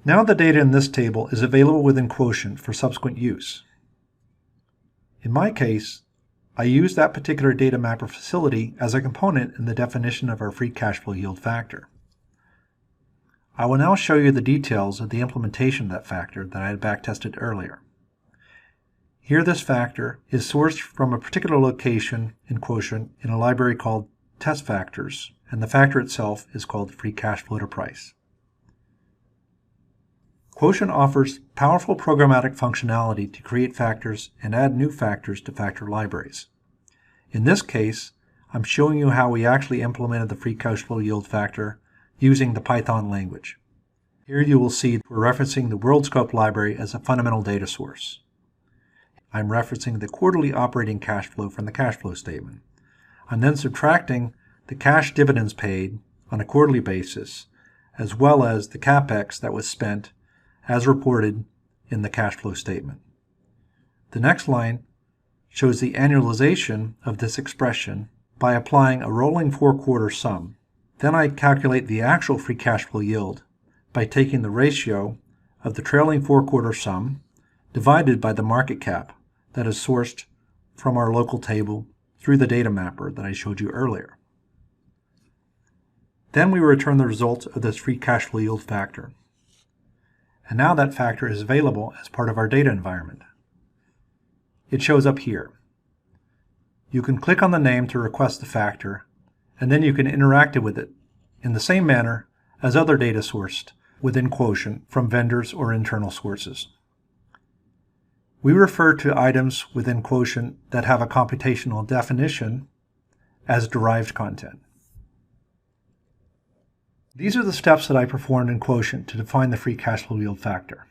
Now the data in this table is available within Quotient for subsequent use. In my case, I use that particular data mapper facility as a component in the definition of our free cash flow yield factor. I will now show you the details of the implementation of that factor that I had backtested earlier. Here this factor is sourced from a particular location in Quotient in a library called test factors, and the factor itself is called free cash flow to price. Quotient offers powerful programmatic functionality to create factors and add new factors to factor libraries. In this case, I'm showing you how we actually implemented the free cash flow yield factor using the Python language. Here you will see we're referencing the WorldScope library as a fundamental data source. I'm referencing the quarterly operating cash flow from the cash flow statement. I'm then subtracting the cash dividends paid on a quarterly basis, as well as the CapEx that was spent as reported in the cash flow statement. The next line shows the annualization of this expression by applying a rolling 4-quarter sum. Then I calculate the actual free cash flow yield by taking the ratio of the trailing 4-quarter sum divided by the market cap that is sourced from our local table through the data mapper that I showed you earlier. Then we return the result of this free cash flow yield factor. And now that factor is available as part of our data environment. It shows up here. You can click on the name to request the factor, and then you can interact with it in the same manner as other data sourced within Quotient from vendors or internal sources. We refer to items within Quotient that have a computational definition as derived content. These are the steps that I performed in Quotient to define the free cash flow yield factor.